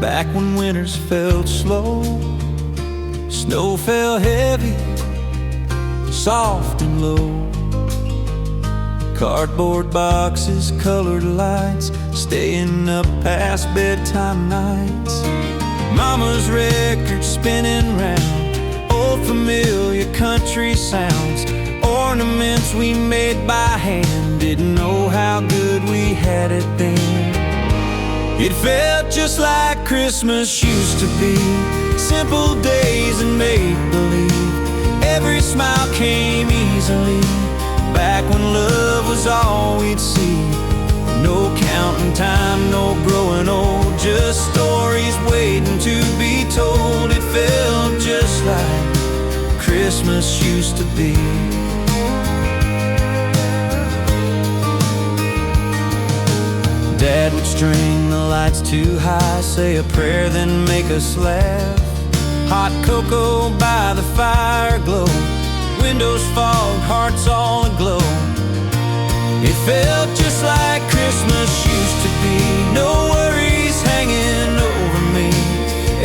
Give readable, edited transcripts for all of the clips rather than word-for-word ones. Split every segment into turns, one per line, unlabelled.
Back when winters felt slow, snow fell heavy, soft and low. Cardboard boxes, colored lights, staying up past bedtime nights. Mama's record spinning round, old familiar country sounds. Ornaments we made by hand, didn't know how good we had it then. It felt just like Christmas used to be, simple days and make-believe. Every smile came easily, back when love was all we'd see. No counting time, no growing old, just stories waiting to be told. It felt just like Christmas used to be. Dad would string the lights too high, say a prayer, then make us laugh. Hot cocoa by the fire glow, windows fog, hearts all aglow. It felt just like Christmas used to be, no worries hanging over me.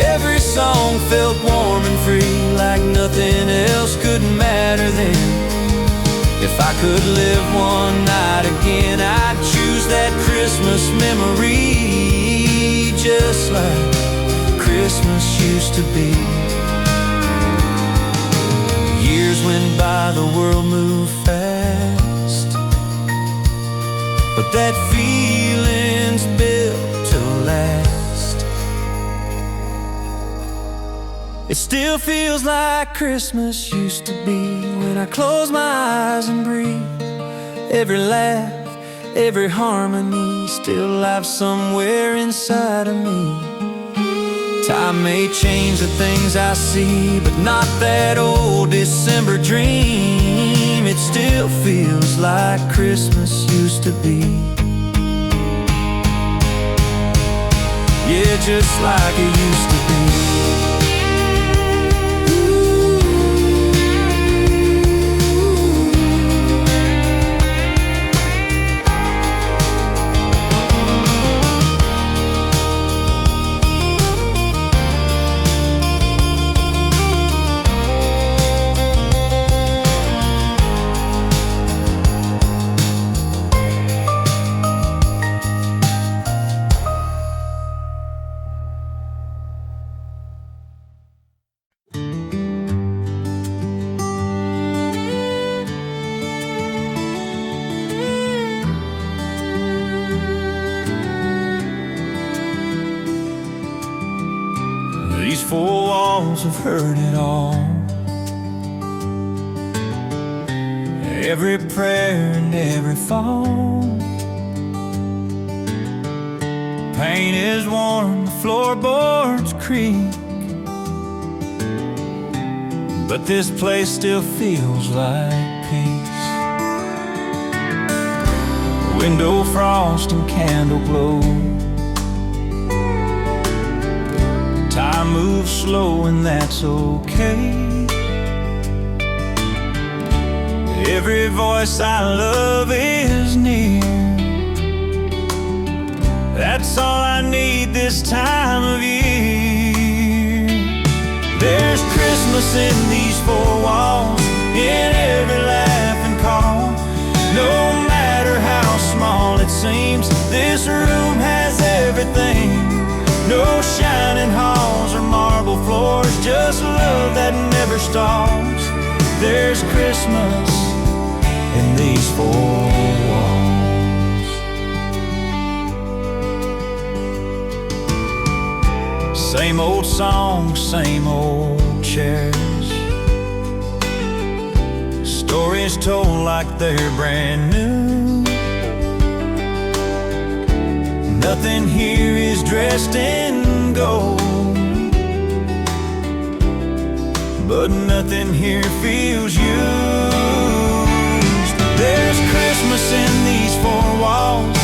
Every song felt warm and free, like nothing else could matter then. If I could live one night again, I'd choose that Christmas memory, just like Christmas used to be. Years went by, the world moved fast, but that feeling's built to last. It still feels like Christmas used to be, when I close my eyes and breathe. Every laugh, every harmony, still lives somewhere inside of me. Time may change the things I see, but not that old December dream. It still feels like Christmas used to be. Yeah, just like it used to be. These four walls have heard it all, every prayer and every fall. Paint is worn, the floorboards creak, but this place still feels like peace. Window frost and candle glow, time moves slow and that's okay. Every voice I love is near, that's all I need this time of year. There's Christmas in these four walls, in every laugh and call. No matter how small it seems, this room has everything. No shining halls or marble floors, just love that never stalls. There's Christmas in these four walls. Same old songs, same old chairs, stories told like they're brand new. Nothing here is dressed in gold, but nothing here feels used. There's Christmas in these four walls,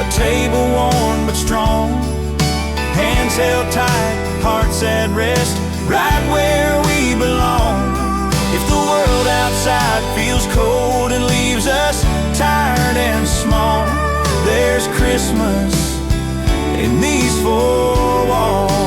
a table warm but strong, hands held tight, hearts at rest, right where we belong. If the world outside feels cold and leaves us tired and small, there's Christmas in these four walls.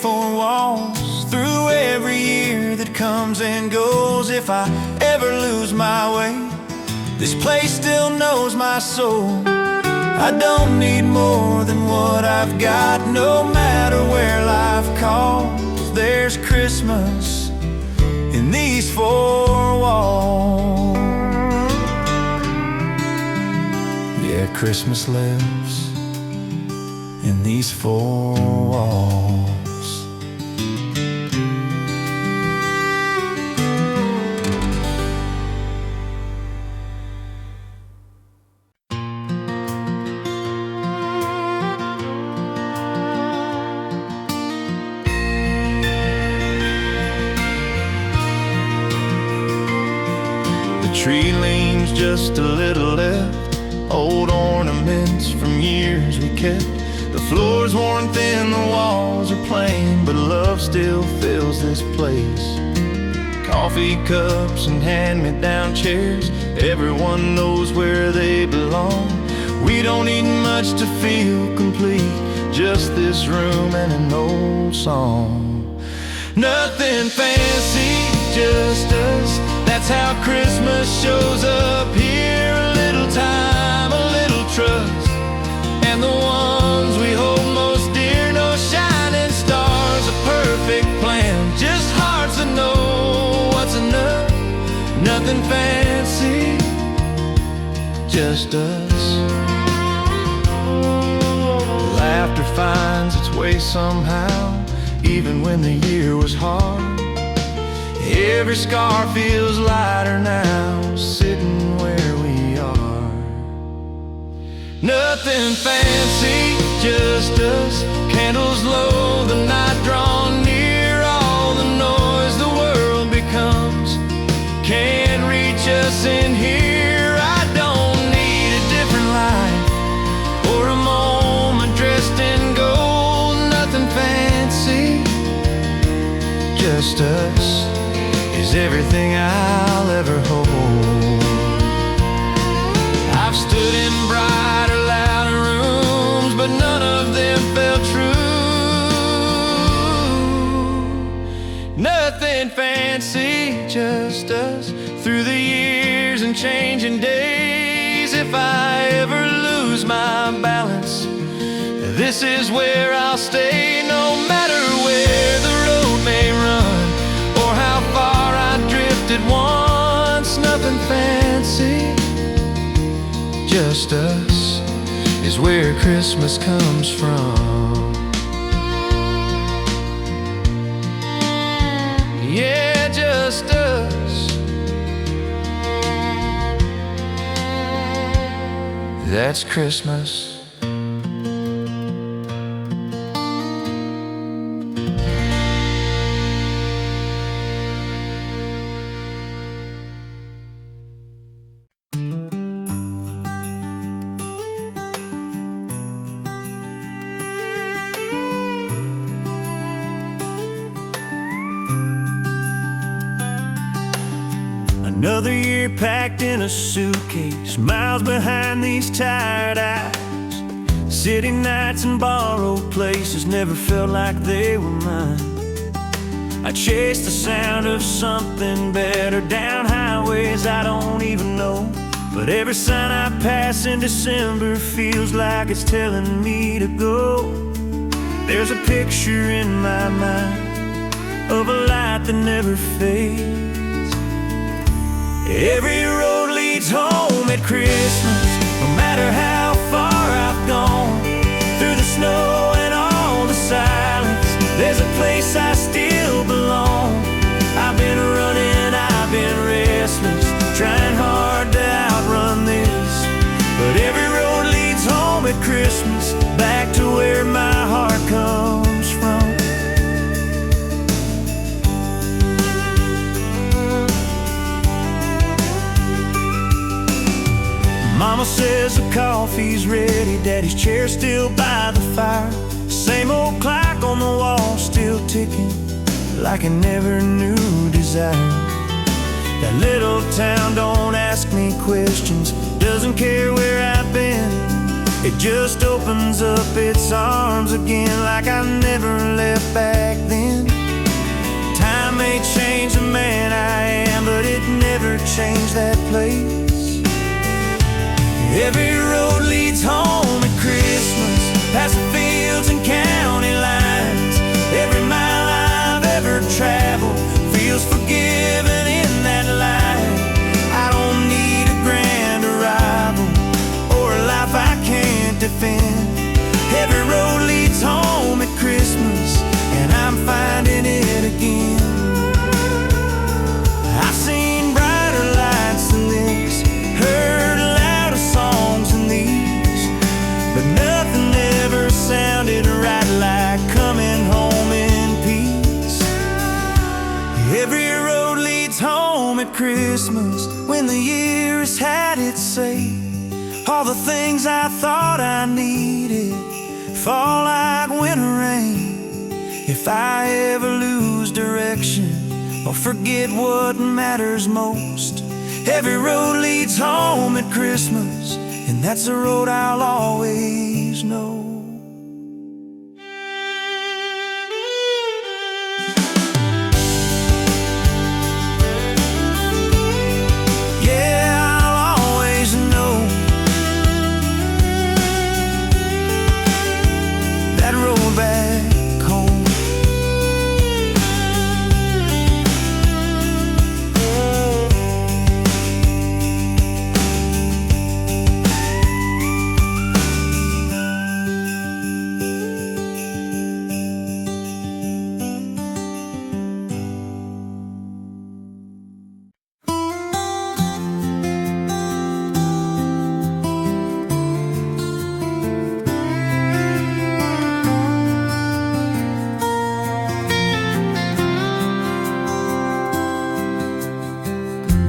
four walls through every year that comes and goes. If I ever lose my way, this place still knows my soul. I don't need more than what I've got, no matter where life calls. There's Christmas in these four walls. Yeah, Christmas lives in these four walls. Tree leans just a little left, old ornaments from years we kept. The floor's worn thin, the walls are plain, but love still fills this place. Coffee cups and hand-me-down chairs, everyone knows where they belong. We don't need much to feel complete, just this room and an old song. Nothing fancy, just us. That's how Christmas shows up here. A little time, a little trust, and the ones we hold most dear. No shining stars, a perfect plan, just hearts that know what's enough. Nothing fancy, just us. Laughter finds its way somehow, even when the year was hard. Every scar feels lighter now, sitting where we are. Nothing fancy, just us. Candles low, the night drawn near. All the noise the world becomes can't reach us in here. I don't need a different life or a moment dressed in gold. Nothing fancy, just us is everything I'll ever hold. I've stood in brighter, louder rooms, but none of them felt true. Nothing fancy, just us through the years and changing days. If I ever lose my balance, this is where I'll stay. No matter where the road may run or how far I drifted once. Nothing fancy, just us is where Christmas comes from. Yeah, just us. That's Christmas.
Another year packed in a suitcase, miles behind these tired eyes. City nights and borrowed places never felt like they were mine. I chased the sound of something better down highways I don't even know. But every sign I pass in December feels like it's telling me to go. There's a picture in my mind of a light that never fades. Every road leads home at Christmas, no matter how far I've gone. Through the snow and all the silence, there's a place I still belong. I've been running, I've been restless, trying hard to outrun this. But every road leads home at Christmas, back to where my heart comes from. Mama says the coffee's ready, Daddy's chair's still by the fire. Same old clock on the wall, still ticking like I never knew desire. That little town don't ask me questions, doesn't care where I've been. It just opens up its arms again, like I never left back then. Time may change the man I am, but it never changed that place. Every road leads home at Christmas, past the fields and county lines. Every mile I've ever traveled feels forgiven in that light. I don't need a grand arrival or a life I can't defend. Every road leads home at Christmas, and I'm finding it again. I've seen brighter lights than this, heard louder songs than these, but nothing ever sounded right like coming home in peace. Every road leads home at Christmas, when the year has had its say. All the things I thought I needed fall like winter rain. If I ever lose direction or forget what matters most, every road leads home at Christmas, and that's the road I'll always know.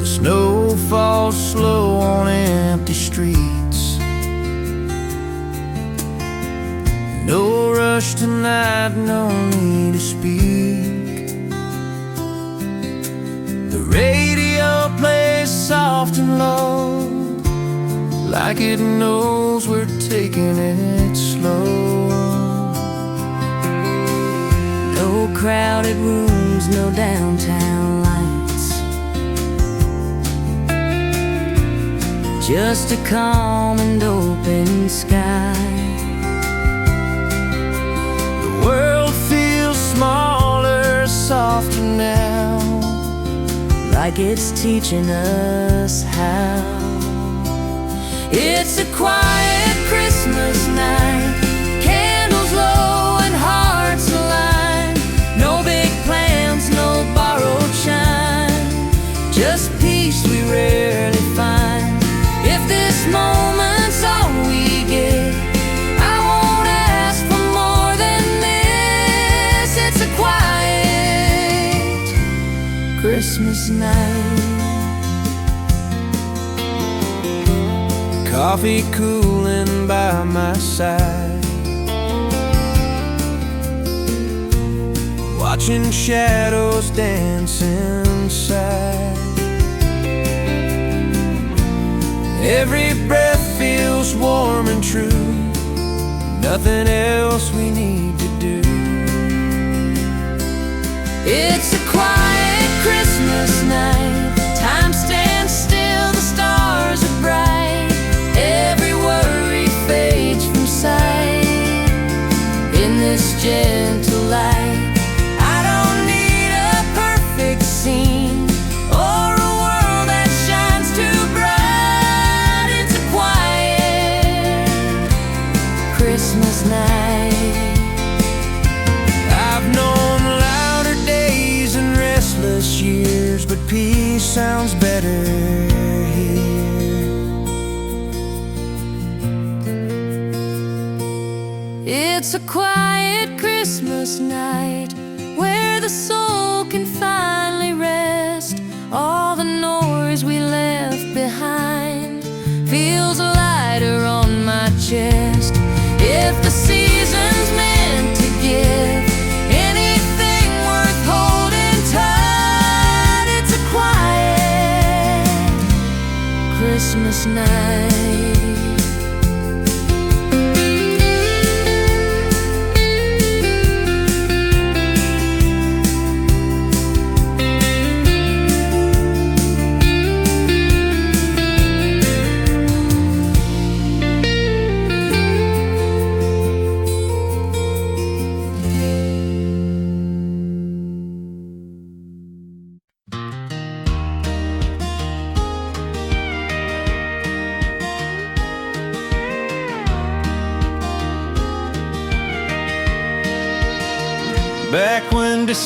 Snow falls slow on empty streets. No rush tonight, no need to speak. The radio plays soft and low, like it knows we're taking it slow.
No crowded rooms, no downtown lights, just a calm and open sky.
The world feels smaller, softer now,
like it's teaching us how. It's a quiet Christmas night, candles low and hearts aligned. No big plans, no borrowed shine, just peace we rarely find. If this moment's all we get, I won't ask for more than this. It's a quiet Christmas night.
Coffee cooling by my side, watching shadows dance inside. Every breath feels warm and true, nothing else we need to do.
It's a quiet Christmas night, time stands still, the stars are bright. Every worry fades from sight in this gentle light. I don't need a perfect scene or a world that shines too bright. It's a quiet Christmas night.
I've known louder days and restless years, but peace sounds better here.
It's a quiet Christmas night where the soul can finally rest. All the noise we left behind feels lighter on my chest. If the season's meant to give anything worth holding tight, it's a quiet Christmas night.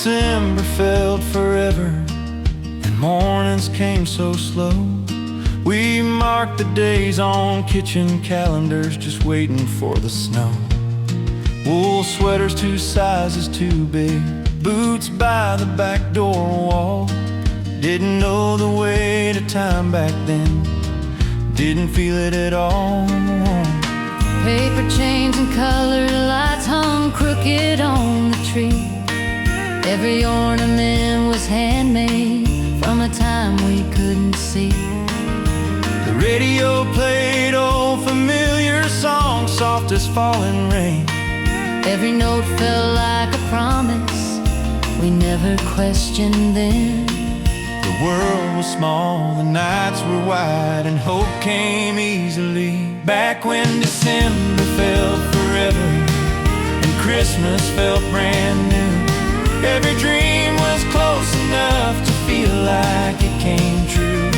December felt forever, and mornings came so slow. We marked the days on kitchen calendars, just waiting for the snow. Wool sweaters 2 sizes too big, boots by the back door wall. Didn't know the way to time back then, didn't feel it at all.
Paper chains and colored lights hung crooked on the tree. Every ornament was handmade from a time we couldn't see.
The radio played old familiar songs, soft as falling rain.
Every note felt like a promise we never questioned then.
The world was small, the nights were wide, and hope came easily. Back when December felt forever and Christmas felt brand new. Every dream was close enough to feel like it came true.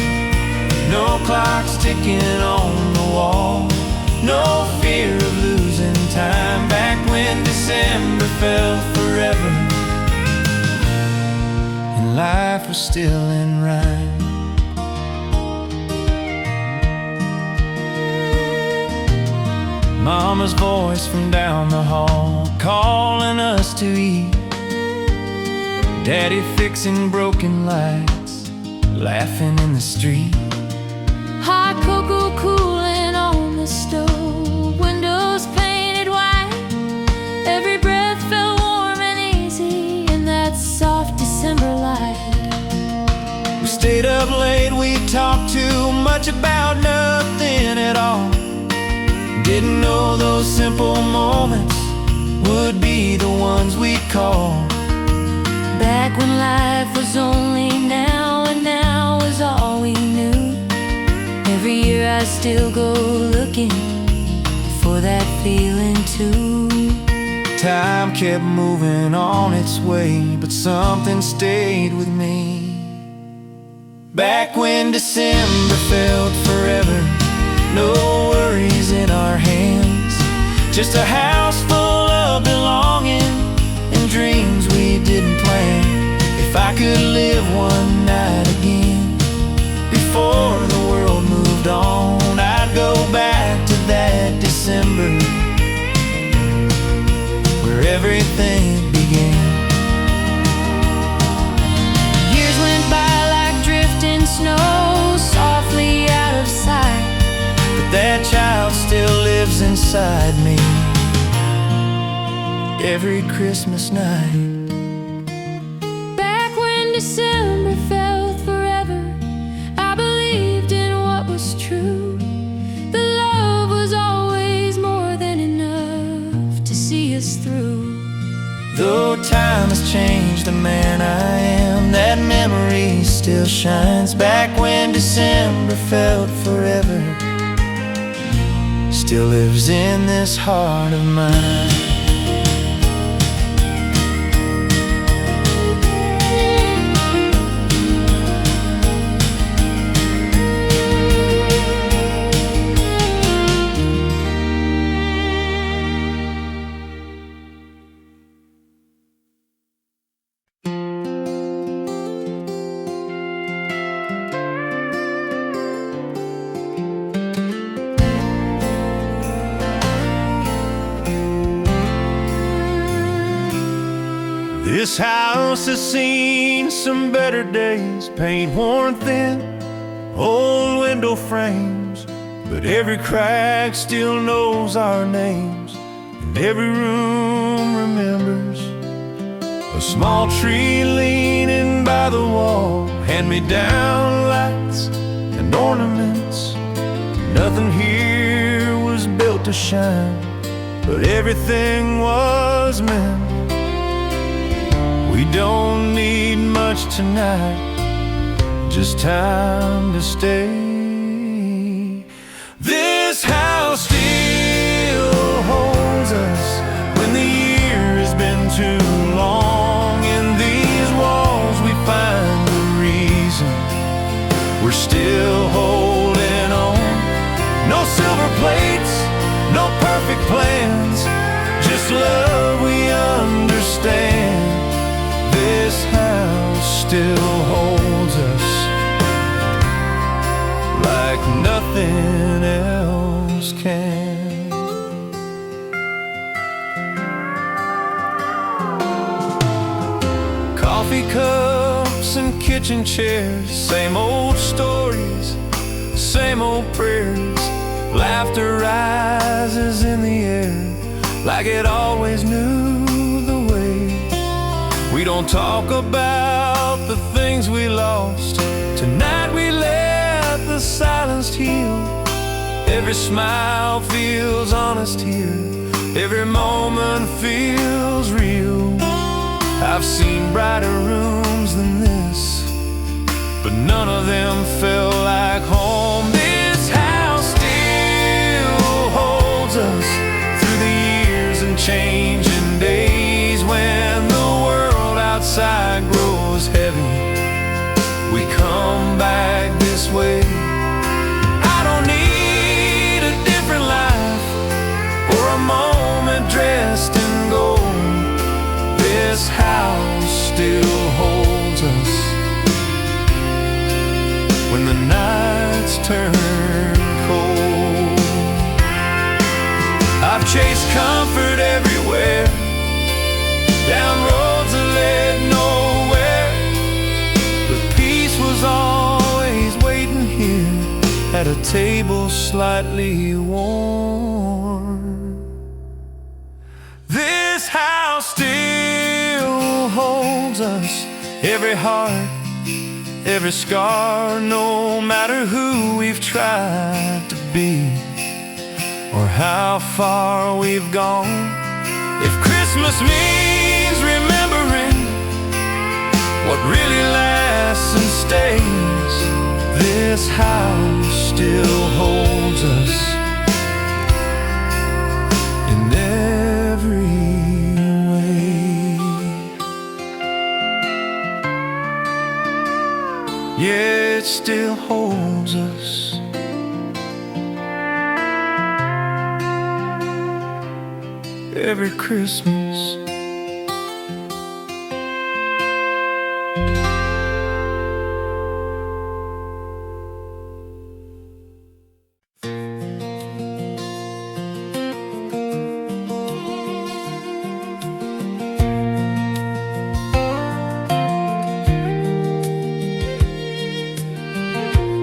No clocks ticking on the wall, no fear of losing time. Back when December felt forever and life was still in rhyme. Mama's voice from down the hall, calling us to eat. Daddy fixing broken lights, laughing in the street.
Hot cocoa cooling on the stove, windows painted white. Every breath felt warm and easy in that soft December light.
We stayed up late, we talked too much about nothing at all. Didn't know those simple moments would be the ones we'd call.
Back when life was only now, and now was all we knew. Every year I still go looking for that feeling too.
Time kept moving on its way, but something stayed with me. Back when December felt forever, no worries in our hands, just a house full of belonging and dreams we didn't plan. If I could live one night again before the world moved on, I'd go back to that December where everything began.
Years went by like drifting snow, softly out of sight.
But that child still lives inside me every Christmas night.
Back when December felt forever, I believed in what was true. The love was always more than enough to see us through.
Though time has changed the man I am, that memory still shines. Back when December felt forever, still lives in this heart of mine.
This house has seen some better days, paint worn thin, old window frames, but every crack still knows our names, and every room remembers. A small tree leaning by the wall, hand-me-down lights and ornaments. Nothing here was built to shine, but everything was meant. We don't need much tonight, just time to stay. This house still holds us when the year has been too long. In these walls we find the reason we're still holding on. No silver plates, no perfect plans, just love we understand.
nothing else can. Coffee cups and kitchen chairs, same old stories, same old prayers. Laughter rises in the air like it always knew the way. We don't talk about the things we lost. Tonight we let the silence heal. Every smile feels honest here. Every moment feels real. I've seen brighter rooms than this, but none of them felt like home. This house still holds us through the years and changing days. When the world outside grows heavy, we come back this way. I don't need a different life or a moment dressed in gold. This house still holds us when the nights turn cold. I've chased comfort everywhere, down roads that led nowhere, but peace was always waiting here at a table slightly warm. This house still holds us, every heart, every scar, no matter who we've tried to be or how far we've gone. If Christmas means remembering what really lasts and stays, this house still holds us in every way. Yeah, it still holds us. Every Christmas.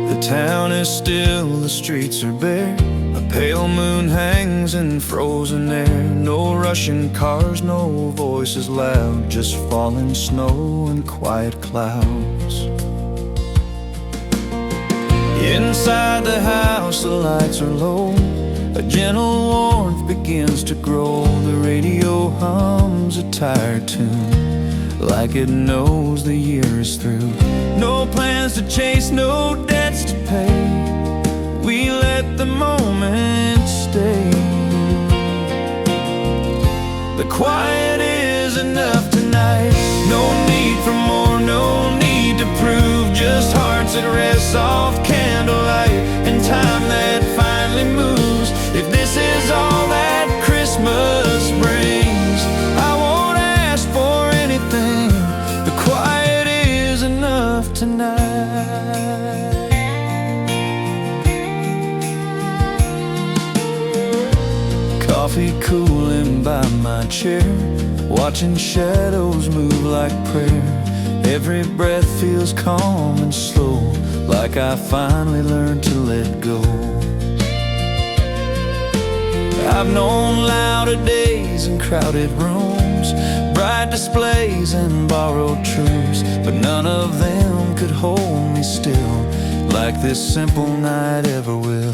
The town is still, the streets are bare. A pale moon hangs in frozen air. No rushing cars, no voices loud, just falling snow and quiet clouds. Inside the house the lights are low. A gentle warmth begins to grow. The radio hums a tired tune, like it knows the year is through. No plans to chase, no debts to pay. We let the moment stay. The quiet is enough tonight. No need for more, no need to prove. Just hearts at rest, soft candlelight, and time that finally moves. If this is all that Christmas brings, I won't ask for anything. The quiet is enough tonight. Coffee cooling by my chair, watching shadows move like prayer. Every breath feels calm and slow, like I finally learned to let go. I've known louder days and crowded rooms, bright displays and borrowed truths, but none of them could hold me still like this simple night ever will.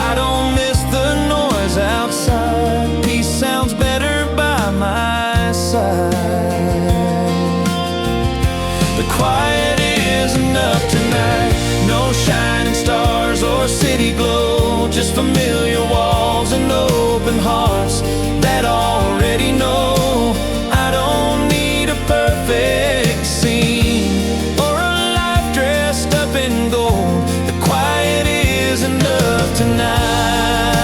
I don't miss the noise outside, peace sounds better by my side. The quiet is enough tonight. No shining stars or city glow, just familiar walls and open hearts that already know. I don't need a perfect scene or a life dressed up in gold. The quiet is enough tonight.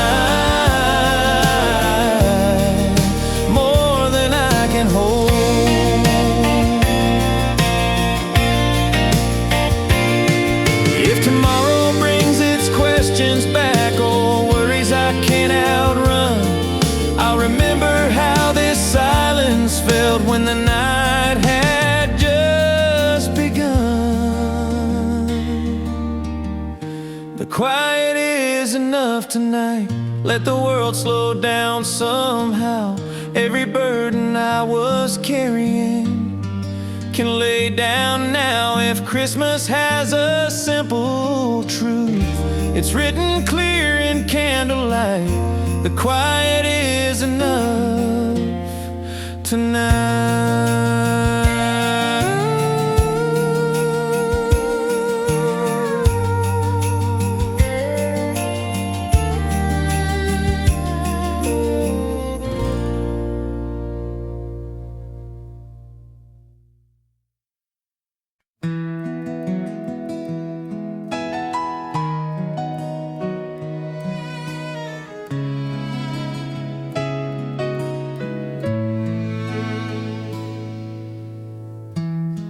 quiet is enough tonight. Let the world slow down somehow. Every burden I was carrying can lay down now. If Christmas has a simple truth, it's written clear in candlelight. The quiet is enough tonight.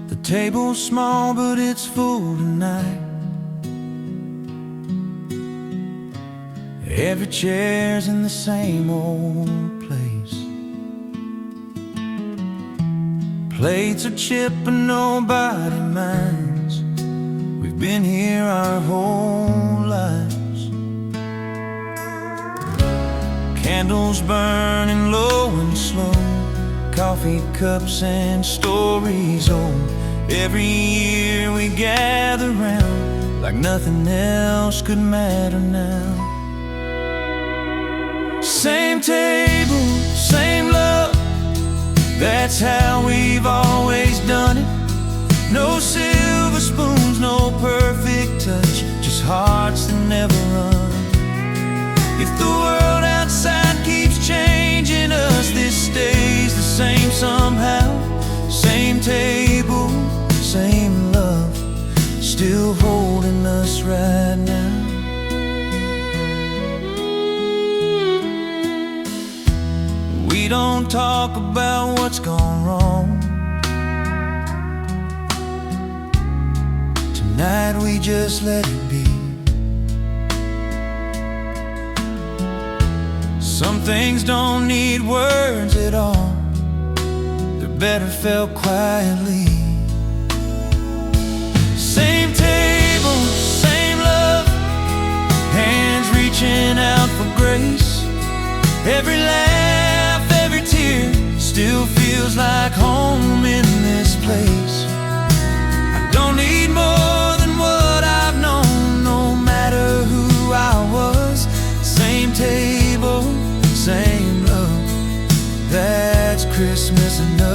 The table's small, but it's full tonight. Every chair's in the same old place. Plates are chipped, but nobody minds. We've been here our whole lives. Candles burning low and slow, coffee cups and stories old. Every year we gather round like nothing else could matter now. Same table, same love, that's how we've always done it. No silver spoons, no perfect touch, just hearts that never run. If the world outside keeps changing us, this stays the same somehow. Same table, same love, still holding us right now. We don't talk about what's gone wrong. Tonight we just let it be. Some things don't need words at all, they're better felt quietly. Same table, same love, hands reaching out for grace. Every laugh, every tear still feels like home in this place. I don't need more than what I've known, no matter who I was. Same table, same love, that's Christmas enough.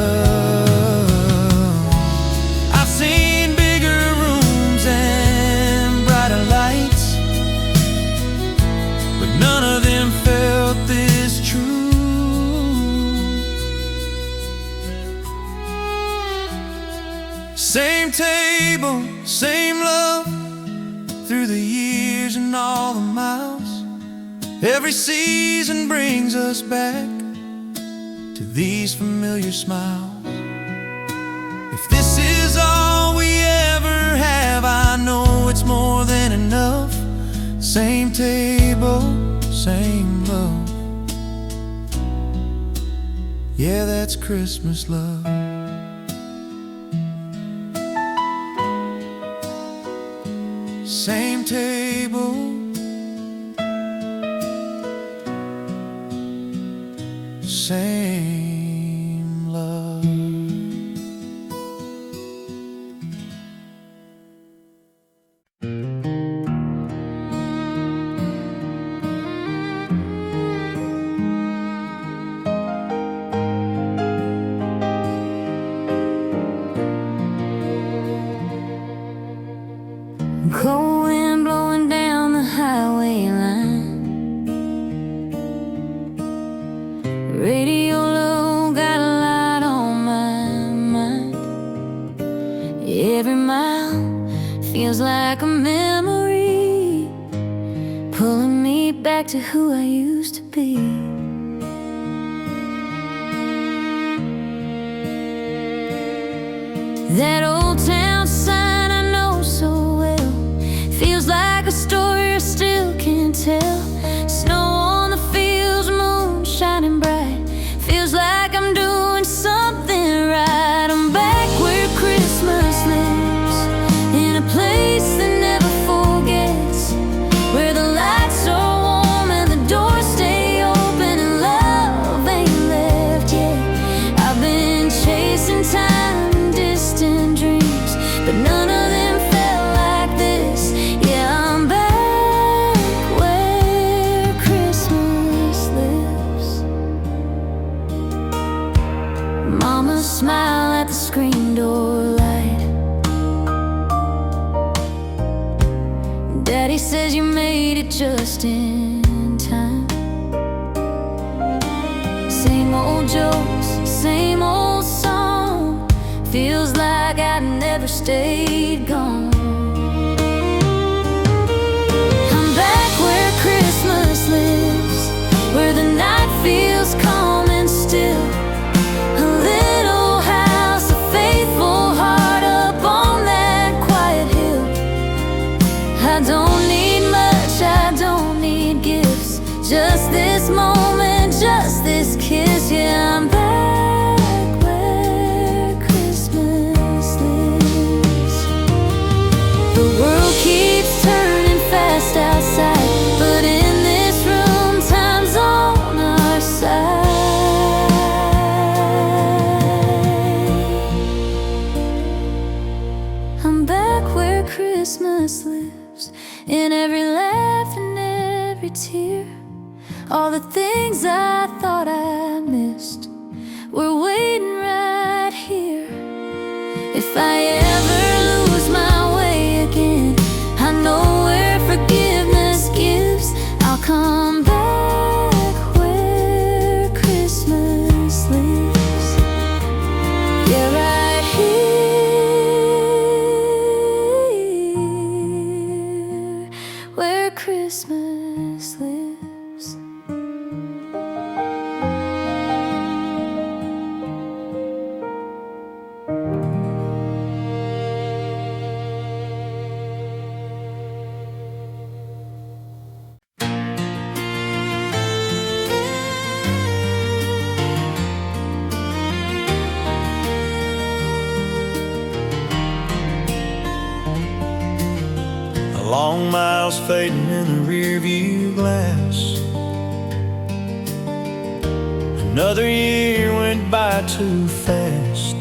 I've seen bigger rooms and brighter lights, but none of them felt this true. Same table, same love, through the years and all the miles. Every season brings us back to these familiar smiles. If this is all we ever have, I know it's more than enough. Same table, same love, yeah, that's Christmas love. Same table, same love.
Cold wind blowing down the highway line, radio low, got a lot on my mind. Every mile feels like a memory, pulling me back to who I used to be. That old town sign I know so well, feels like a story I still can't tell. Snow on the fields, moon shining bright, feels like I'm doing something right. I'm back where Christmas lives, in a place that never forgets, Daddy says you made it just in time. Same old jokes, same old song. Feels like I never stayed gone. I'm back where Christmas lives, where the night feels calm and still. A little house, a faithful heart up on that quiet hill. I don't need much, I don't need gifts, just this moment, just this kiss. Yeah, I'm back where Christmas lives. The world keeps turning fast outside, but in this room, time's on our side. I'm back where Christmas lives, in every laugh and every tear. All the things I thought I missed were waiting right here. If I ever lose my way again, I know where forgiveness gives. I'll come back where Christmas lives. Yeah, right here, where Christmas lives.
Long miles fading in the rearview glass. Another year went by too fast.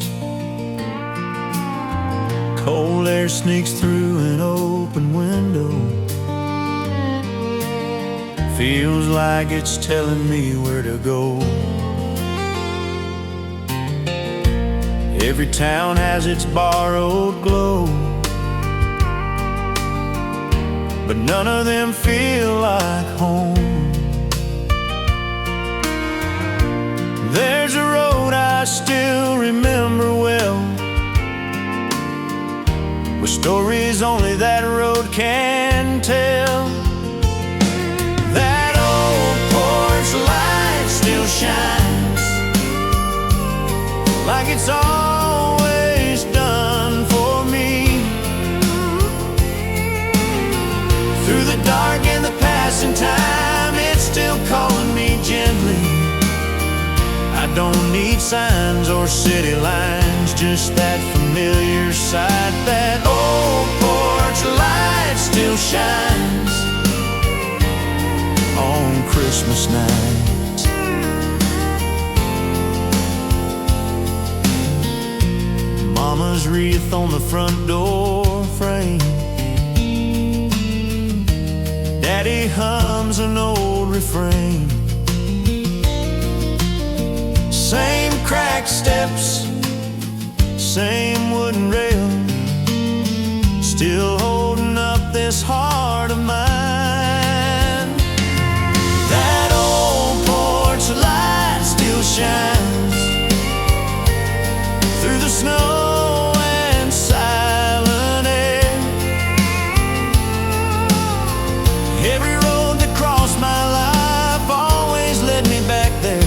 Cold air sneaks through an open window. Feels like it's telling me where to go. Every town has its borrowed glow, but none of them feel like home. There's a road I still remember well, with stories only that road can tell. That old porch light still shines, like it's always done for me. Through the dark and the passing time, it's still calling me gently. I don't need signs or city lines, just that familiar sight. That old porch light still shines on Christmas night. Mama's wreath on the front door frame, Daddy hums an old refrain. Same cracked steps, same wooden rail, still holding up this heart of mine. That old porch light still shines through the snow and silent air. Every road that crossed my life always led me back there.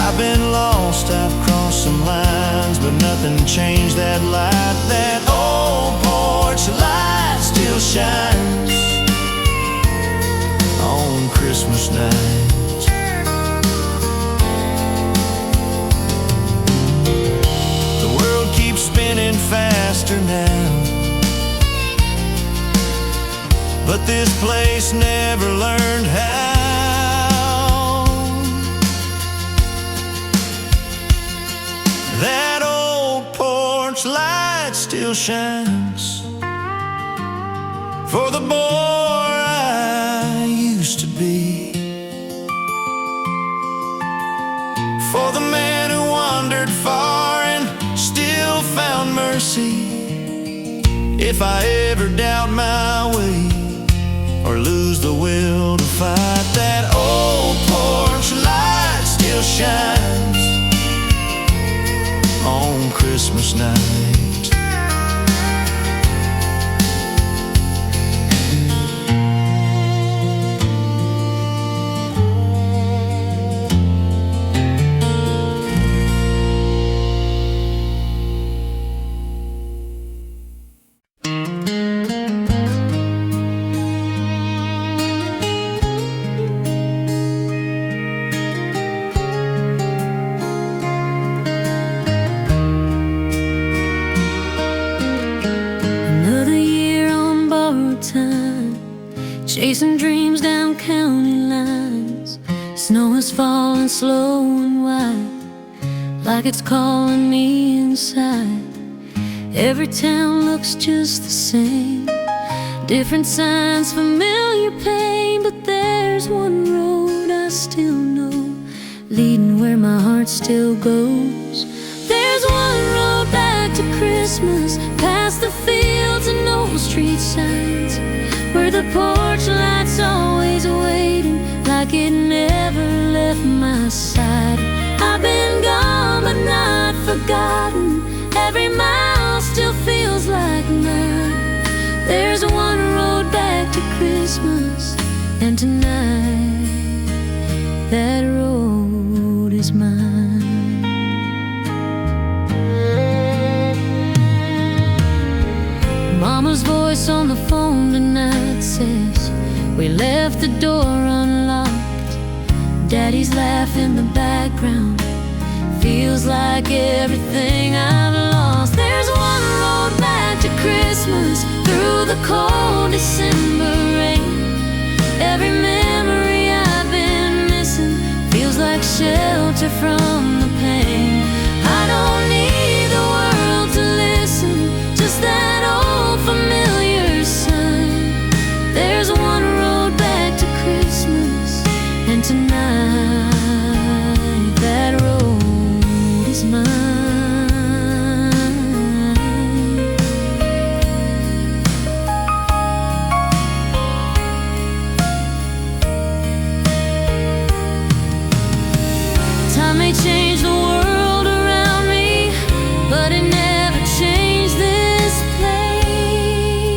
I've been lost, I've crossed some lines, but nothing changed that light. That old porch light still shines on Christmas night. The world keeps spinning faster now, but this place never learned how. That old porch light still shines for the boy I used to be, for the man who wandered far and still found mercy If I ever doubt my way or lose the will to fight, that old porch light still shines on Christmas night.
Chasing dreams down county lines. Snow is falling slow and wide, like it's calling me inside. Every town looks just the same, different signs, familiar pain. But there's one road I still know, leading where my heart still goes. There's one road back to Christmas, past the fields and old street signs, where the porch light's always waiting, like it never left my side. I've been gone but not forgotten, every mile still feels like mine. There's one road back to Christmas, and tonight that road is mine. Mama's voice on the phone tonight says we left the door unlocked. Daddy's laugh in the background feels like everything I've lost. There's one road back to Christmas, through the cold December rain. Every memory I've been missing feels like shelter from the pain. I don't need the world to listen, just that old familiar sign. There's one road back to Christmas, and tonight that road is mine. Time may change the world around me, but it never changed this place.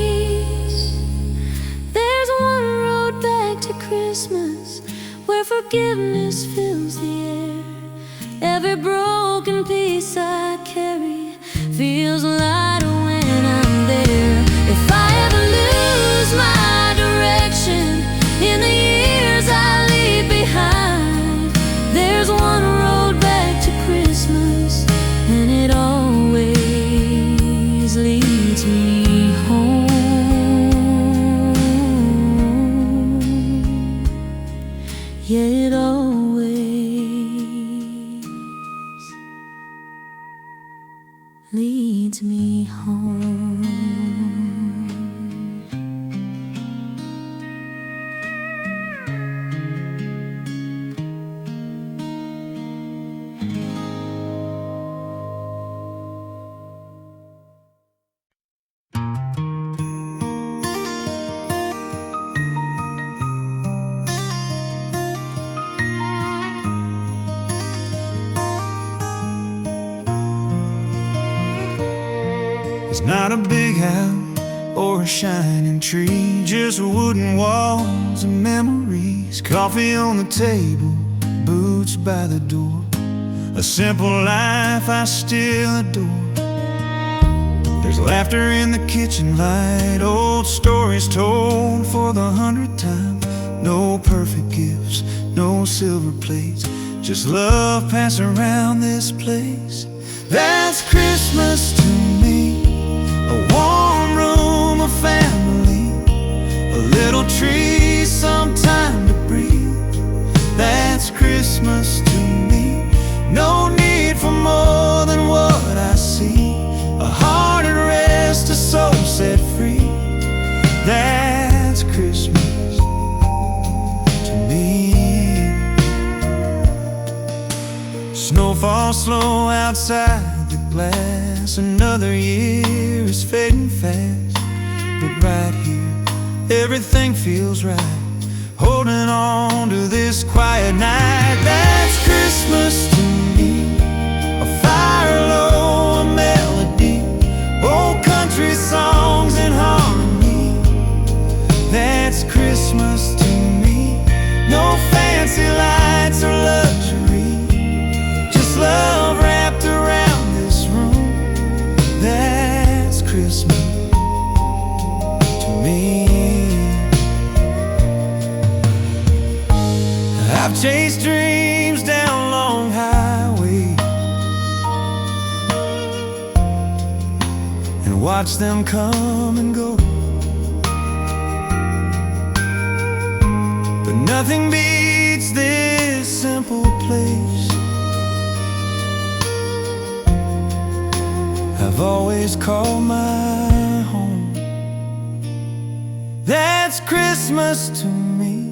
There's one road back to Christmas, where forgiveness fills the air. Every broken piece I carry feels lighter when I'm there. If I ever lose my direction in the years I leave behind, there's one road back to Christmas, and it always leads me home. Yeah, it always leads me home.
It's not a big house or a shining tree, just wooden walls and memories. Coffee on the table, boots by the door, a simple life I still adore. There's laughter in the kitchen light, old stories told for the 100th time. No perfect gifts, no silver plates, just love passed around this place. That's Christmas to me, a warm room, a family, a little tree, some time to breathe. That's Christmas to me, no need for more than what I see. A heart at rest, a soul set free. That's Christmas to me. Snow falls slow outside the glass, another year is fading fast.
but right here everything feels right. Holding on to this quiet night. That's Christmas to me. A fire low, a melody, old country songs in harmony. That's Christmas to me. No fancy lights or luxury, just love wrapped around this room. That's Christmas to me. I've chased dreams down long highway and watched them come and go, but nothing beats this simple place I've always called my home. That's Christmas to me.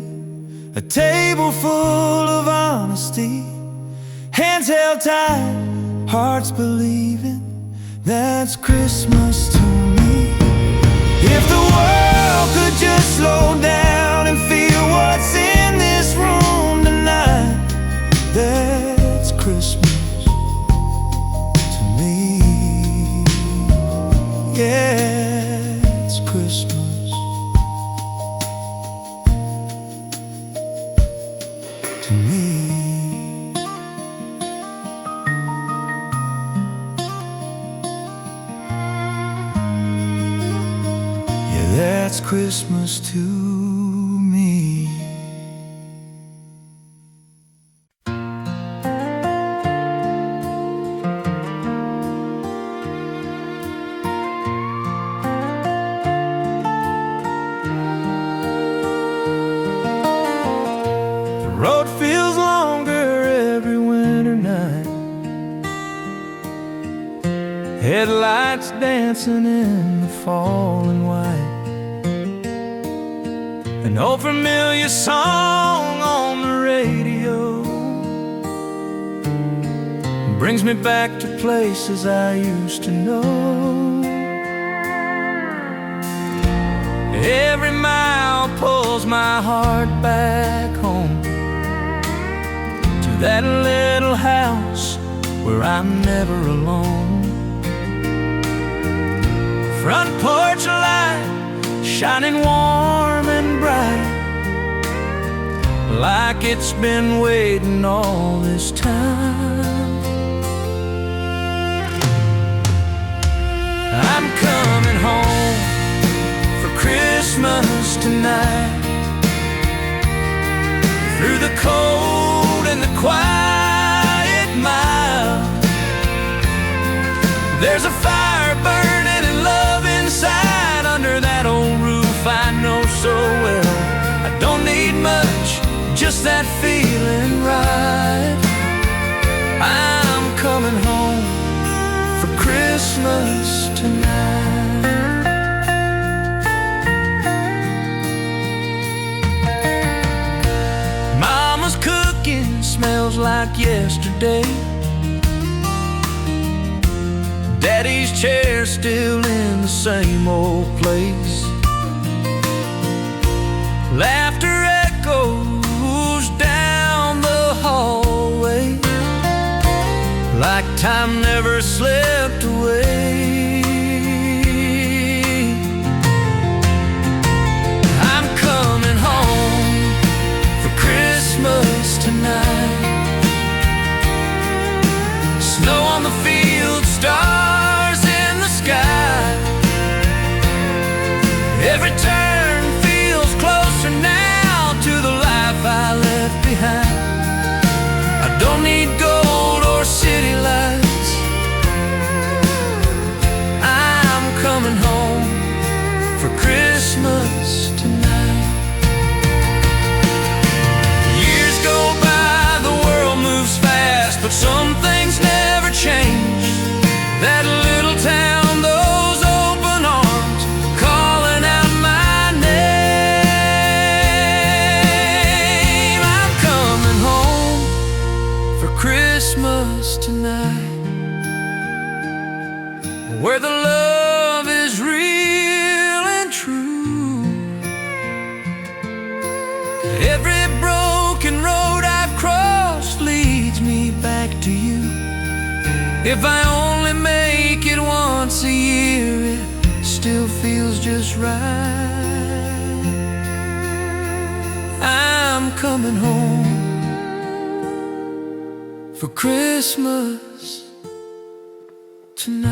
A table full of honesty, hands held tight, hearts believing. That's Christmas to me. If the world could just slow down and feel what's in this room tonight, that's Christmas to me. Yeah, it's Christmas to me. Yeah, that's Christmas to me. The road feels longer every winter night, headlights dancing in the falling white. An old familiar song on the radio brings me back to places I used to know. Every mile pulls my heart back home to that little house where I'm never alone. Front porch light shining warm and bright, like it's been waiting all this time. I'm coming home for Christmas tonight, through the cold and the quiet mile. There's a fire burning and love inside under that old roof I know so well. I don't need much, just that feeling right. I'm coming home for Christmas tonight. Mama's cooking smells like yesterday. Daddy's chair still in the same old place. Laughter echoes down the hallway, like time never slipped away. I'm coming home for Christmas tonight. Snow on the field, stars in the sky. Every turn feels closer now to the life I left behind. I don't need gold or city lights. I'm coming home for Christmas tonight. Years go by, the world moves fast, but some things never change. That little town, those open arms, calling out my name. I'm coming home for Christmas tonight, where the love is real and true. If I only make it once a year, it still feels just right. I'm coming home for Christmas tonight.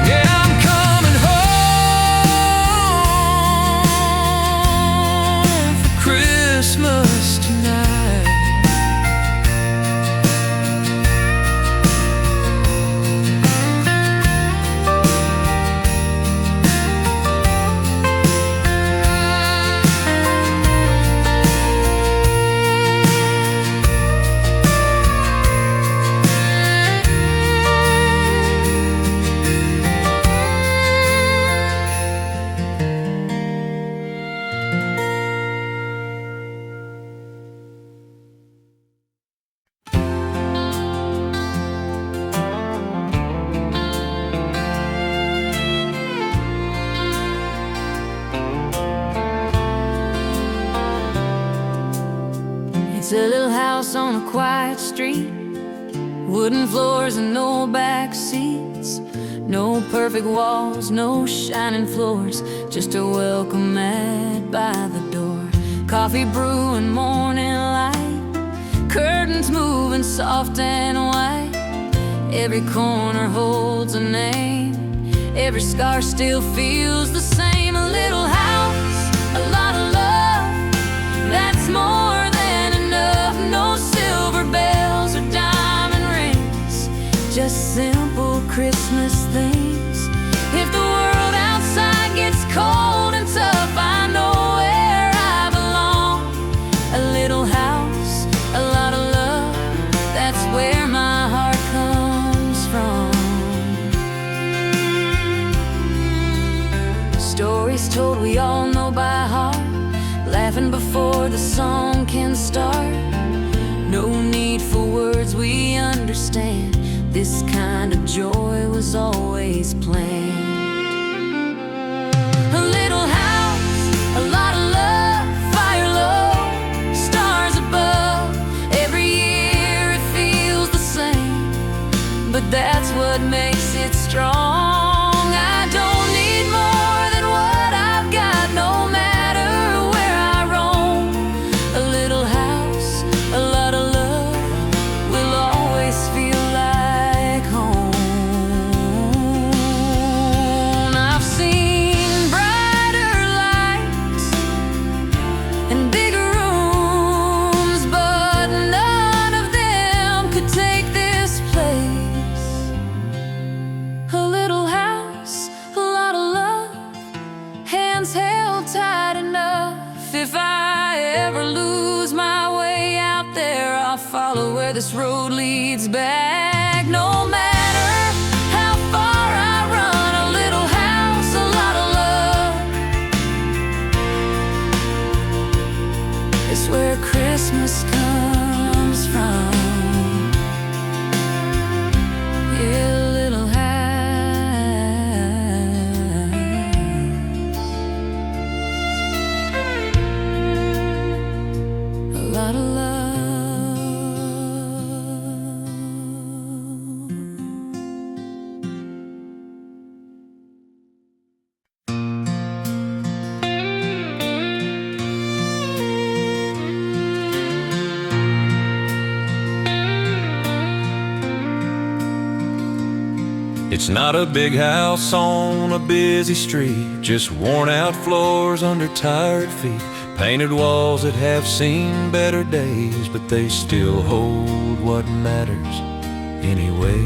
Yeah, I'm coming home for Christmas tonight.
It's a little house on a quiet street, wooden floors and no back seats, no perfect walls, no shining floors, just a welcome mat by the door. Coffee brewing, morning light, curtains moving soft and white. Every corner holds a name, every scar still feels the same. A little house, a lot of love, that's more than enough. No silver bells or diamond rings, just simple Christmas things. If the world outside gets cold and tough, I know where I belong. A little house, a lot of love, that's where my heart comes from. Stories told we all know by heart, laughing before the song can start. No need for words, we understand. This kind of joy was always planned. A little house, a lot of love, fire low, stars above. Every year it feels the same, but that's what makes it strong. I don't need more than what I've got, no matter where I roam. A little house, a lot of love, will always feel like home. I've seen brighter lights and bigger rooms, but none of them could take this place. A little house, a lot of love, hands held tight enough. If I ever lose my way out there, I'll follow where this road leads back. No matter how far I run, a little house, a lot of love, it's where Christmas comes from. Yeah, a little house, a lot of love.
It's not a big house on a busy street, just worn out floors under tired feet, painted walls that have seen better days, but they still hold what matters anyway.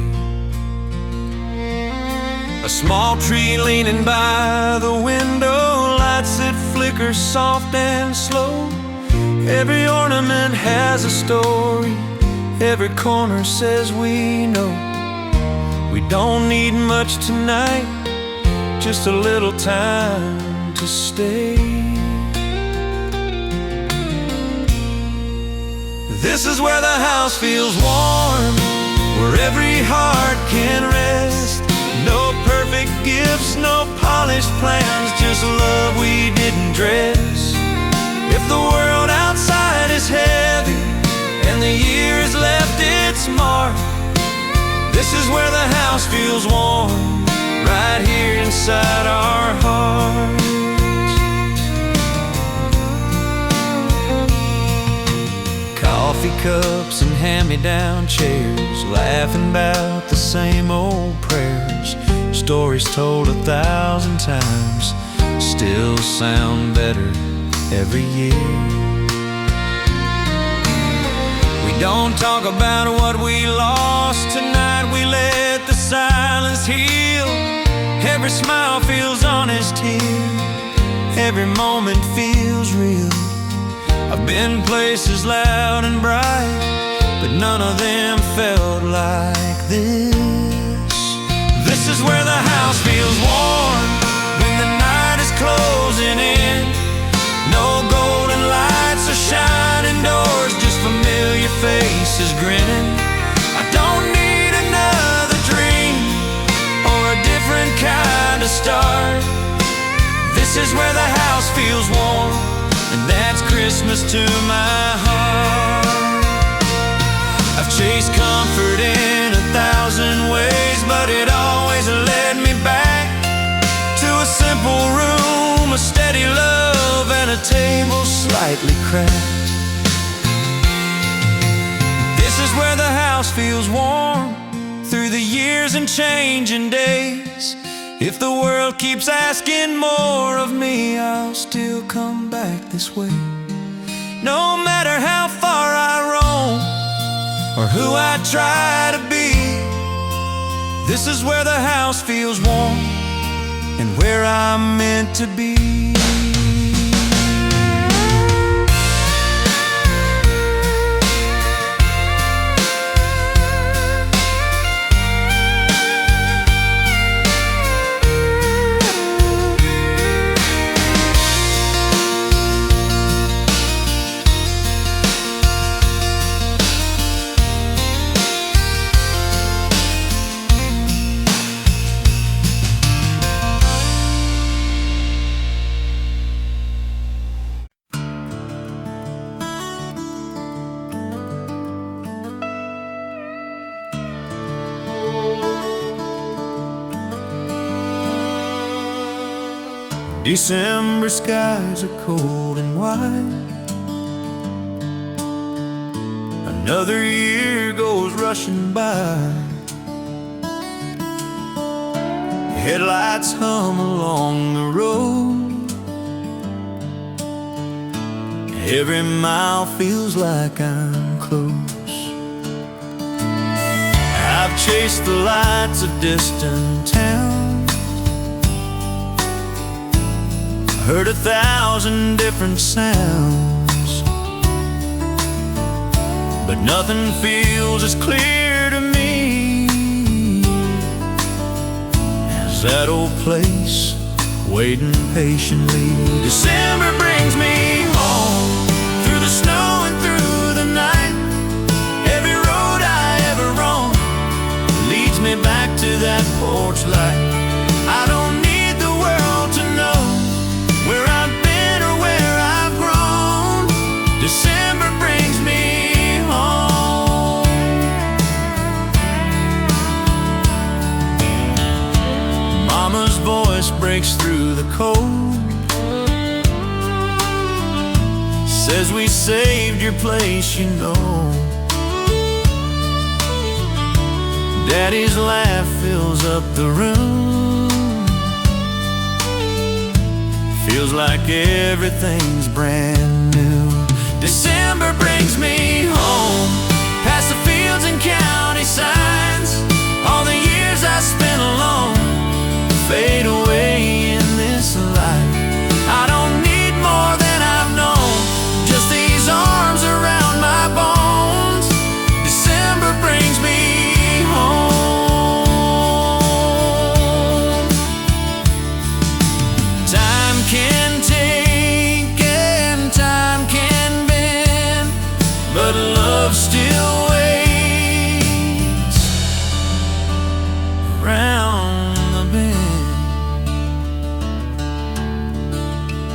A small tree leaning by the window, lights that flicker soft and slow. Every ornament has a story, every corner says we know. We don't need much tonight, just a little time to stay. This is where the house feels warm, where every heart can rest. No perfect gifts, no polished plans, just love we didn't dress. If the world outside is heavy and the year has left its mark. This is where the house feels warm, right here inside our hearts. Coffee cups and hand-me-down chairs, laughing about the same old prayers. Stories told 1,000 times still sound better every year. We don't talk about what we lost tonight. We let the silence heal. Every smile feels honest here. Every moment feels real. I've been places loud and bright, but none of them felt like this. This is where the house feels warm when the night is closing in. No golden lights or shining doors, just familiar faces grinning. I don't need another dream or a different kind of start. This is where the house feels warm, and that's Christmas to my heart. I've chased comfort in 1,000 ways, but it always led me back to a simple room, a steady love, and a table slightly cracked. This is where the house feels warm through the years and changing days. If the world keeps asking more of me, I'll still come back this way. No matter how far I roam or who I try to be, this is where the house feels warm and where I'm meant to be. December skies are cold and white. Another year goes rushing by. Headlights hum along the road. Every mile feels like I'm close. I've chased the lights of distant towns, heard 1,000 different sounds, but nothing feels as clear to me as that old place waiting patiently. December brings me home through the snow and through the night. Every road I ever roam leads me back to that porch light. I don't need the world to know where I've been or where I've grown. December brings me home. Mama's voice breaks through the cold, says we saved your place, you know. Daddy's laugh fills up the room, feels like everything's brand new. December brings me home, past the fields and county signs. All the years I spent alone fade away in this life. I don't need more than I've known, just these arms around my bones. December brings me home. Time can take and time can bend, but love still waits around the bend.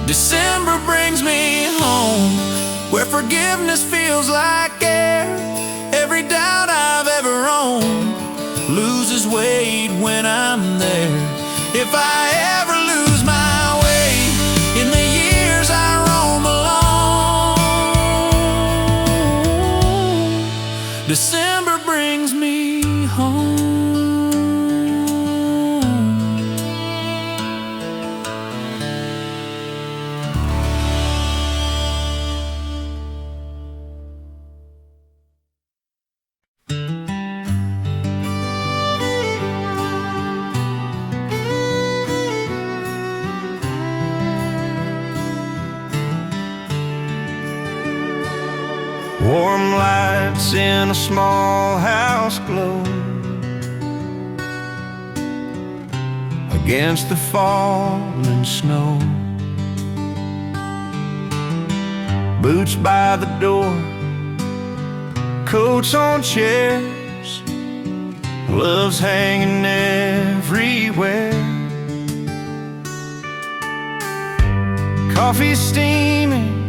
December brings me home, where forgiveness feels like air, wait when I'm there. If I ever lose my way in the years I roam alone, December brings me home.
Warm lights in a small house glow against the falling snow. Boots by the door, coats on chairs, gloves hanging everywhere. Coffee steaming,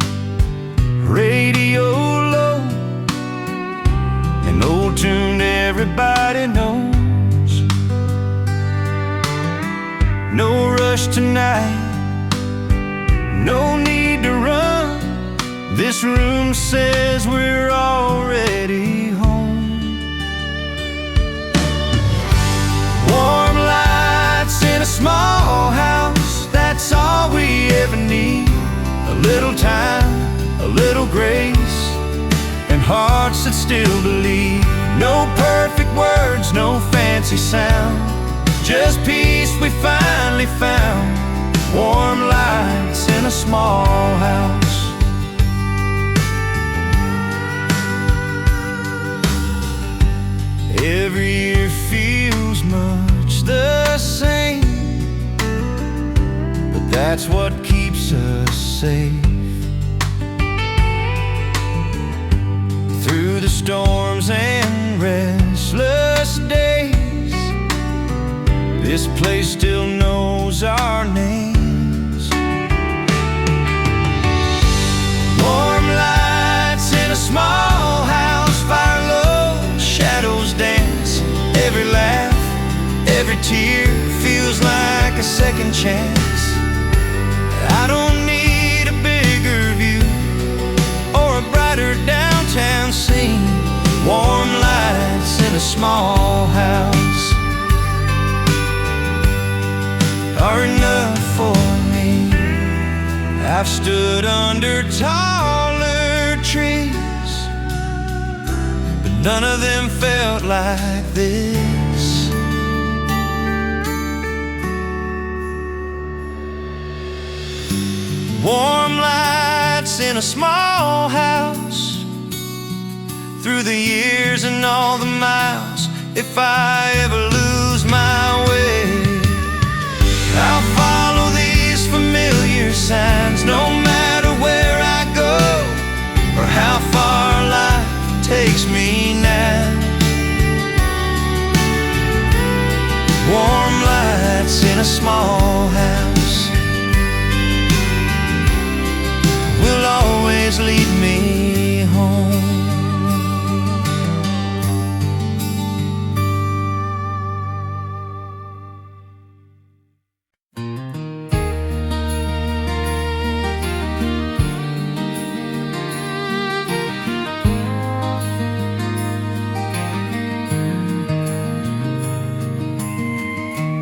radio low, an old tune everybody knows. No rush tonight, no need to run. This room says we're already home. Warm lights in a small house, that's all we ever need. A little time, a little grace, and hearts that still believe. No perfect words, no fancy sound, just peace we finally found. Warm lights in a small house. Every year feels much the same, but that's what keeps us safe. Through the storms and restless days, this place still knows our names. Warm lights in a small house, fire low, shadows dance. Every laugh, every tear feels like a second chance. I don't need a bigger view or a brighter downtown scene. Warm lights in a small house are enough for me. I've stood under taller trees, but none of them felt like this. Warm lights in a small house, through the years and all the miles. If I ever lose my way, I'll follow these familiar signs, no matter where I go or how far life takes me now. Warm lights in a small house will always lead me home.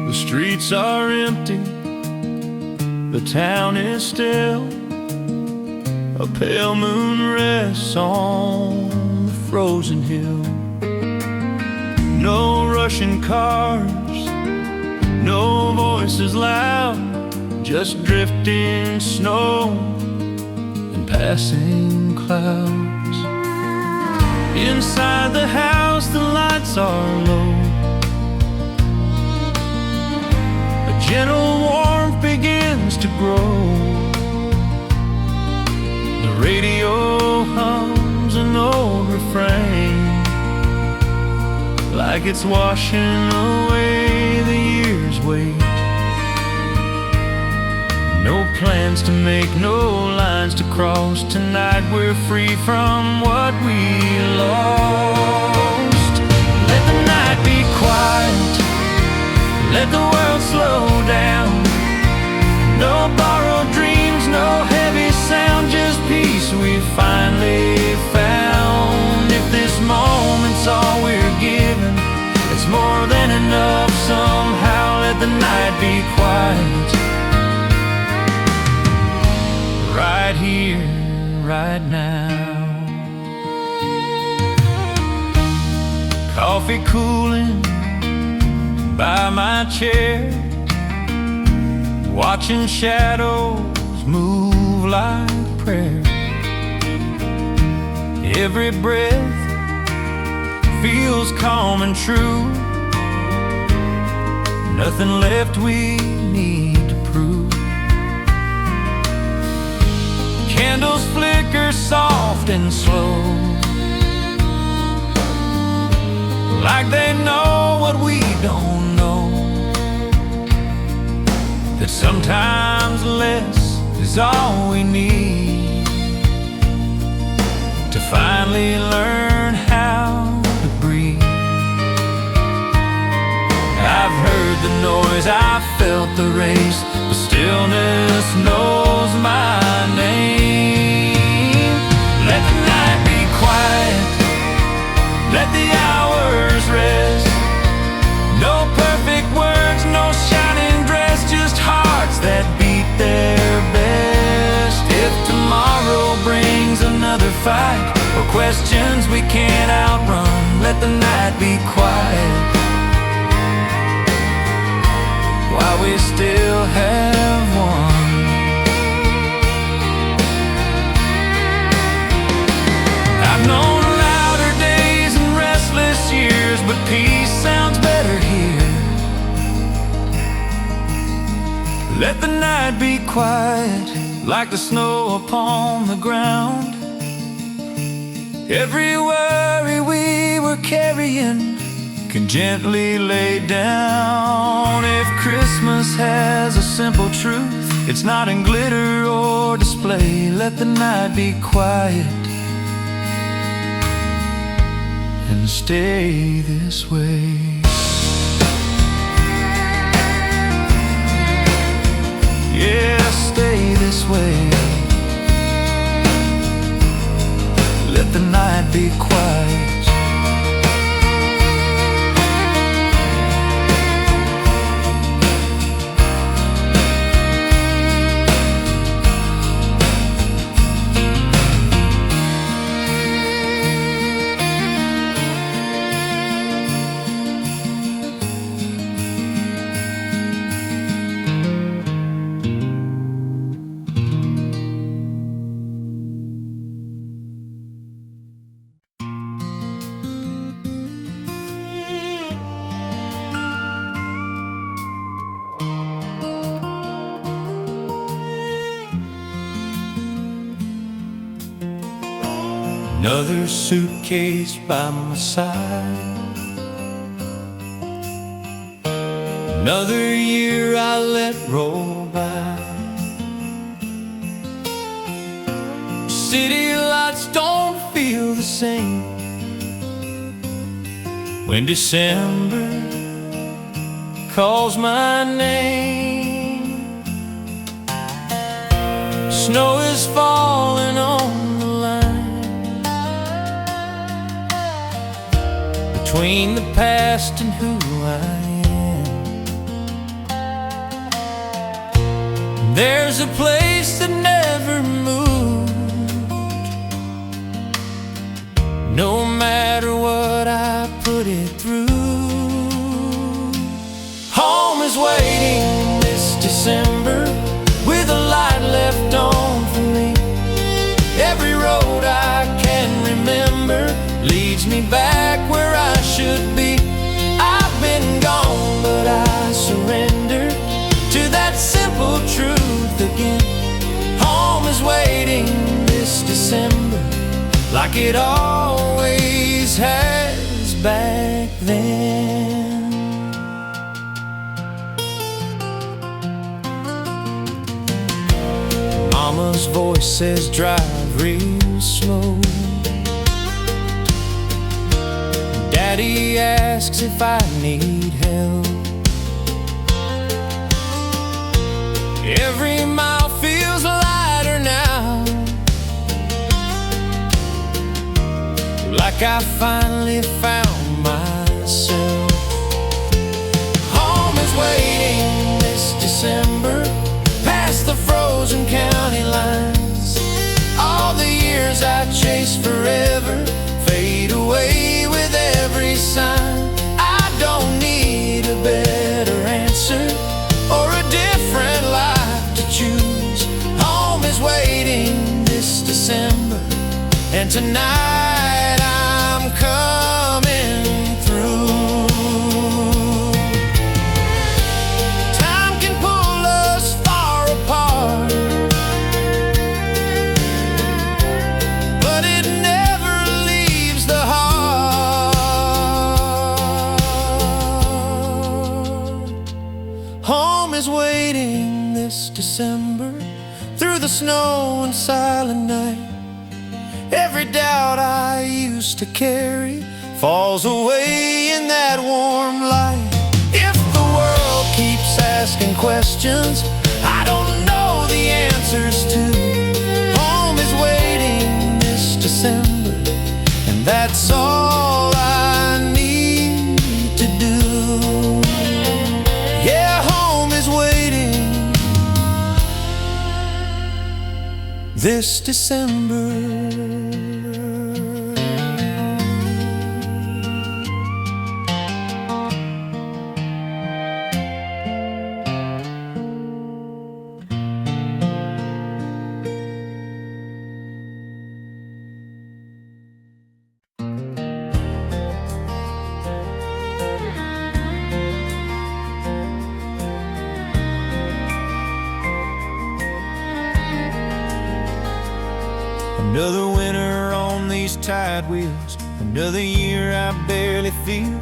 The streets are empty, the town is still. A pale moon rests on the frozen hill. No rushing cars, no voices loud, just drifting snow and passing clouds. Inside the house the lights are low. A gentle warmth begins to grow. The radio hums an old refrain, like it's washing away the years' weight. No plans to make, no lines to cross. Tonight we're free from what we lost. Let the night be quiet, Let the world slow down. No borrowed dreams, no heavy sound, just peace we finally found. If this moment's all we're given, it's more than enough somehow. Let the night be quiet, right here, right now. Coffee cooling by my chair, watching shadows move like prayer. Every breath feels calm and true. Nothing left we need to prove. Candles flicker soft and slow, like they know what we don't know, that sometimes less is all we need to finally learn how to breathe. I've heard the noise, I've felt the race, but stillness knows my name. Let the night be quiet, let the hours rest. No perfect words, no shining dress, just hearts that beat their best. If tomorrow brings another fight, or questions we can't outrun, let the night be quiet, while we still have one. I've known louder days and restless years, but peace sounds better here. Let the night be quiet, like the snow upon the ground. Every worry we were carrying can gently lay down. If Christmas has a simple truth, it's not in glitter or display. Let the night be quiet and stay this way. Yeah, stay this way. Let the night be quiet. Another suitcase by my side, another year I let roll by. City lights don't feel the same when December calls my name. Snow is falling on the line between the past and who I am. There's a place that never moved, no matter what I put it through. Home is waiting this December with a light left on for me. Every road I can remember leads me back where I should be. I've been gone, but I surrender to that simple truth again. Home is waiting this December like it always has back then. Mama's voice says drive real slow. Daddy asks if I need help.
Every mile feels lighter now, like I finally found myself. Home is waiting this December, past the frozen county lines. All the years I chased forever fade away with every sign. I don't need a better answer or a different life to choose. Home is waiting this December, and tonight I'm coming through. Time can pull us far apart, but it never leaves the heart. Home is waiting this December, through the snow and silent night. Every doubt I used to carry falls away in that warm light. If the world keeps asking questions I don't know the answers to, home is waiting this December, and that's all I need to do. Yeah, home is waiting this December. Another winter on these tide wheels, another year I barely feel.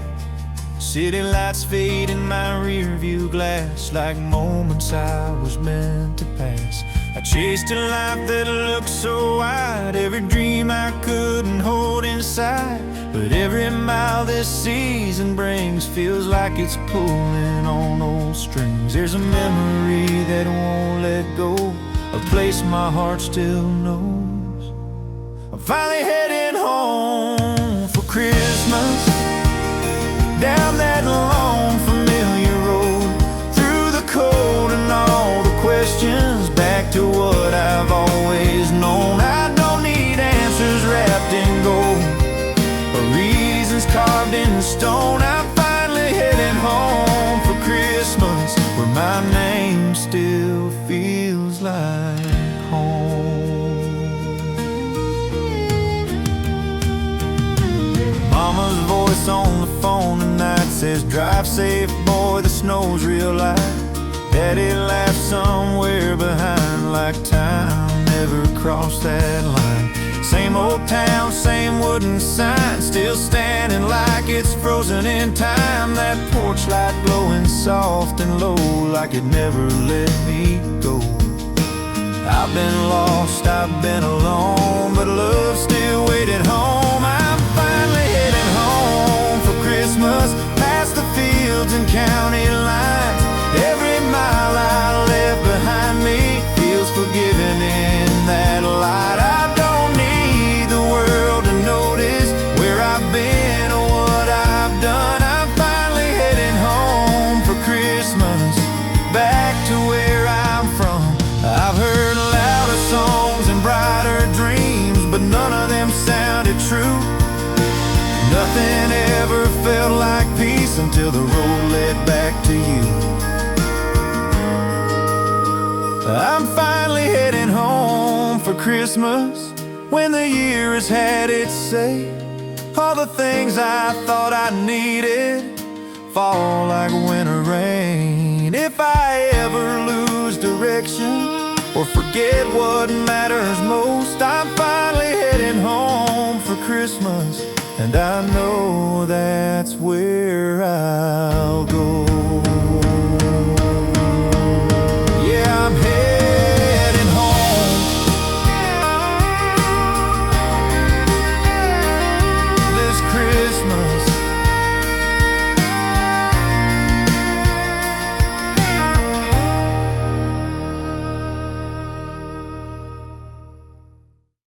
City lights fade in my rear view glass like moments I was meant to pass. I chased a life that looked so wide, every dream I couldn't hold inside. But every mile this season brings feels like it's pulling on old strings. There's a memory that won't let go, a place my heart still knows. I'm finally heading home for Christmas, down that long familiar road, through the cold and all the questions, back to what I've always known. I don't need answers wrapped in gold or reasons carved in stone. I'm finally heading home for Christmas, where my name still feels like home. Mama's voice on the phone tonight says, drive safe, boy, the snow's real light. Daddy laughs somewhere behind, like time never crossed that line. Same old town, same wooden sign, still standing like it's frozen in time. That porch light glowing soft and low, like it never let me go. I've been lost, I've been alone, but love still waited home. I'm finally heading home for Christmas, past the fields and county lines. Every mile I left behind me feels forgiven in that light. I don't need the world to notice where I've been or what I've done. I'm finally heading home for Christmas, back to where I'm from. I've heard louder songs and brighter dreams, but none of them sounded true. Nothing ever felt like peace until the road led back to you. I'm finally heading home for Christmas, when the year has had its say. All the things I thought I needed fall like winter rain. If I ever lose direction or forget what matters most, I'm finally heading home for Christmas, and I know that's where I